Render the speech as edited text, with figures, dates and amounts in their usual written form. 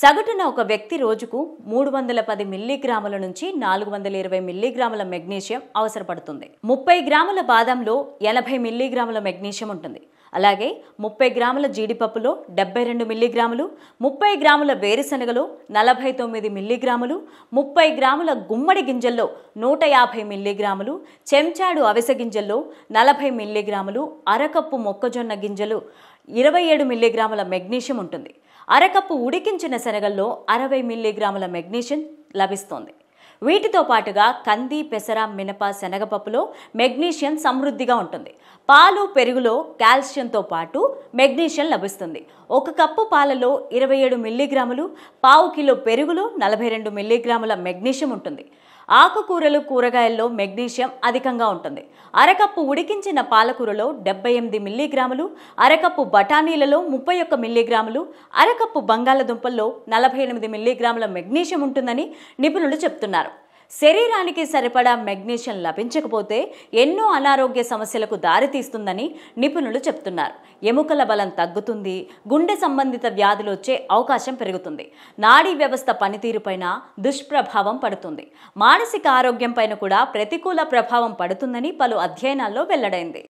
సగటున ఒక వ్యక్తి రోజుకు 310 మిల్లీగ్రాముల నుంచి 420 మిల్లీగ్రాముల మెగ్నీషియం అవసరపడుతుంది. 30 గ్రాముల బాదంలో 80 మిల్లీగ్రాముల మెగ్నీషియం ఉంటుంది. అలాగే 30 గ్రాముల జీడిపప్పులో 72 మిల్లీగ్రాములు, 30 గ్రాముల వేరుశనగలో 49 మిల్లీగ్రాములు, 30 గ్రాముల గుమ్మడి గింజల్లో 150 మిల్లీగ్రాములు, చెంచాడు అవిసె గింజల్లో 40 మిల్లీగ్రాములు, అరకప్పు మొక్కజొన్న గింజలు 27 మిల్లీగ్రాముల మెగ్నీషియం ఉంటుంది. అరకప్పు ఉడికించిన శనగల్లో 60 మిల్లీగ్రాముల మెగ్నీషియం లభిస్తుంది. వీటితో పాటుగా కంది, పెసర, మినప, శనగపప్పులో మెగ్నీషియం సమృద్ధిగా ఉంటుంది. పాలు, పెరుగులో కాల్షియంతో పాటు మెగ్నీషియం లభిస్తుంది. ఒక కప్పు పాలలో 27 మిల్లీగ్రాములు, పావు కిలో పెరుగులో 42 మిల్లీగ్రాముల మెగ్నీషియం ఉంటుంది. ఆకుకూరలు, కూరగాయల్లో మెగ్నీషియం అధికంగా ఉంటుంది. అరకప్పు ఉడికించిన పాలకూరలో 78 మిల్లీగ్రాములు, అరకప్పు బఠానీలలో 31 మిల్లీగ్రాములు, అరకప్పు బంగాళదుంపల్లో 48 మిల్లీగ్రాముల మెగ్నీషియం ఉంటుందని నిపుణులు చెప్తున్నారు. శరీరానికి సరిపడా మెగ్నీషియం లభించకపోతే ఎన్నో అనారోగ్య సమస్యలకు దారితీస్తుందని నిపుణులు చెప్తున్నారు. ఎముకల బలం తగ్గుతుంది, గుండె సంబంధిత వ్యాధులు వచ్చే అవకాశం పెరుగుతుంది, నాడీ వ్యవస్థ పనితీరుపైన దుష్ప్రభావం పడుతుంది, మానసిక ఆరోగ్యం పైన కూడా ప్రతికూల ప్రభావం పడుతుందని పలు అధ్యయనాల్లో వెల్లడైంది.